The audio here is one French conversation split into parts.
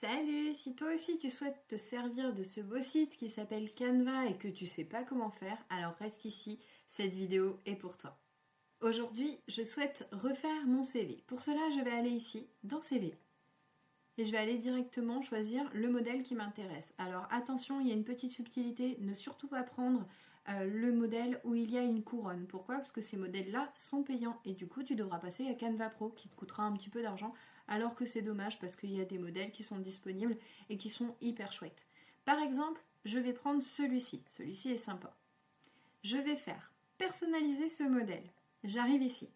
Salut! Si toi aussi tu souhaites te servir de ce beau site qui s'appelle Canva et que tu sais pas comment faire, alors reste ici, cette vidéo est pour toi. Aujourd'hui, je souhaite refaire mon CV. Pour cela, je vais aller ici, dans CV. Et je vais aller directement choisir le modèle qui m'intéresse. Alors attention, il y a une petite subtilité, ne surtout pas prendre le modèle où il y a une couronne. Pourquoi? Parce que ces modèles-là sont payants et du coup tu devras passer à Canva Pro qui te coûtera un petit peu d'argent, alors que c'est dommage parce qu'il y a des modèles qui sont disponibles et qui sont hyper chouettes. Par exemple, je vais prendre celui-ci. Celui-ci est sympa. Je vais faire personnaliser ce modèle. J'arrive ici.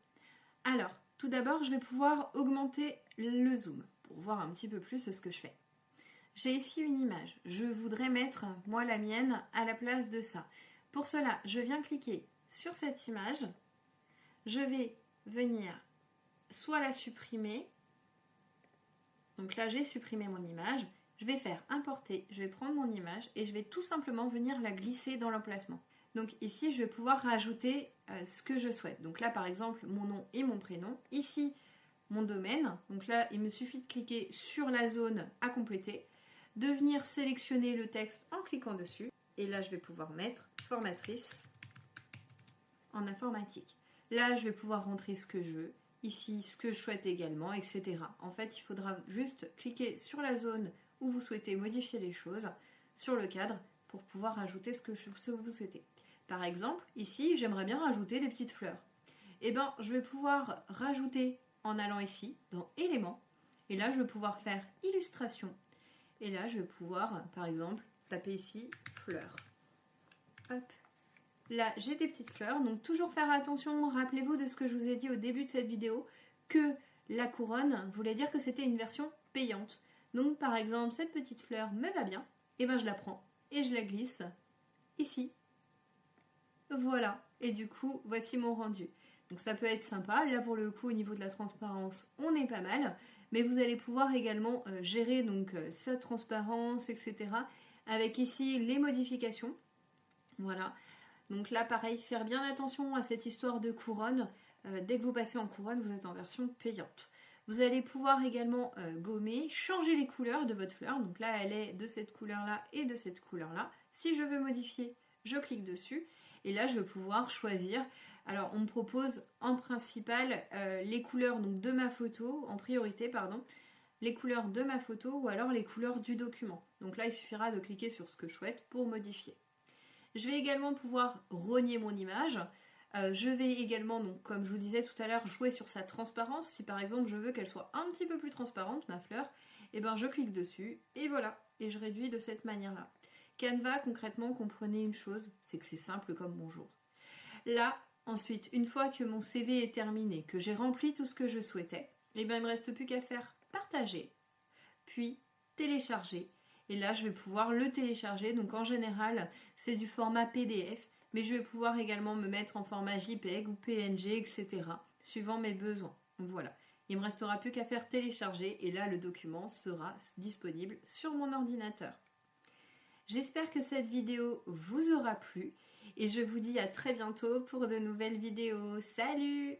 Alors, tout d'abord, je vais pouvoir augmenter le zoom pour voir un petit peu plus ce que je fais. J'ai ici une image. Je voudrais mettre, moi, la mienne à la place de ça. Pour cela, je viens cliquer sur cette image. Je vais venir soit la supprimer. Donc là, j'ai supprimé mon image. Je vais faire importer. Je vais prendre mon image et je vais tout simplement venir la glisser dans l'emplacement. Donc ici, je vais pouvoir rajouter ce que je souhaite. Donc là, par exemple, mon nom et mon prénom. Ici, mon domaine. Donc là, il me suffit de cliquer sur la zone à compléter, de venir sélectionner le texte en cliquant dessus. Et là, je vais pouvoir mettre formatrice en informatique. Là, je vais pouvoir rentrer ce que je veux. Ici, ce que je souhaite également, etc. En fait, il faudra juste cliquer sur la zone où vous souhaitez modifier les choses, sur le cadre, pour pouvoir rajouter ce que vous souhaitez. Par exemple, ici, j'aimerais bien rajouter des petites fleurs. Eh bien, je vais pouvoir rajouter en allant ici, dans éléments. Et là, je vais pouvoir faire illustration. Et là, je vais pouvoir, par exemple, taper ici fleurs. Hop. Là, j'ai des petites fleurs. Donc, toujours faire attention. Rappelez-vous de ce que je vous ai dit au début de cette vidéo, que la couronne voulait dire que c'était une version payante. Donc, par exemple, cette petite fleur me va bien. Et bien, je la prends et je la glisse ici. Voilà, et du coup, voici mon rendu. Donc ça peut être sympa, là pour le coup au niveau de la transparence, on est pas mal, mais vous allez pouvoir également gérer donc sa transparence, etc. avec ici les modifications. Voilà, donc là pareil, faire bien attention à cette histoire de couronne. Dès que vous passez en couronne, vous êtes en version payante. Vous allez pouvoir également gommer, changer les couleurs de votre fleur. Donc là, elle est de cette couleur-là et de cette couleur-là. Si je veux modifier, je clique dessus. Et là, je vais pouvoir choisir. Alors, on me propose en principal les couleurs donc, de ma photo, en priorité, pardon, les couleurs de ma photo ou alors les couleurs du document. Donc là, il suffira de cliquer sur ce que je souhaite pour modifier. Je vais également pouvoir rogner mon image. Je vais également, donc, comme je vous disais tout à l'heure, jouer sur sa transparence. Si par exemple je veux qu'elle soit un petit peu plus transparente, ma fleur, et ben je clique dessus et voilà. Et je réduis de cette manière-là. Canva, concrètement, comprenez une chose, c'est que c'est simple comme bonjour. Là, ensuite, une fois que mon CV est terminé, que j'ai rempli tout ce que je souhaitais, et ben il ne me reste plus qu'à faire partager, puis télécharger. Et là, je vais pouvoir le télécharger. Donc en général, c'est du format PDF. Mais je vais pouvoir également me mettre en format JPEG ou PNG, etc. suivant mes besoins. Voilà. Il ne me restera plus qu'à faire télécharger et là le document sera disponible sur mon ordinateur. J'espère que cette vidéo vous aura plu et je vous dis à très bientôt pour de nouvelles vidéos. Salut!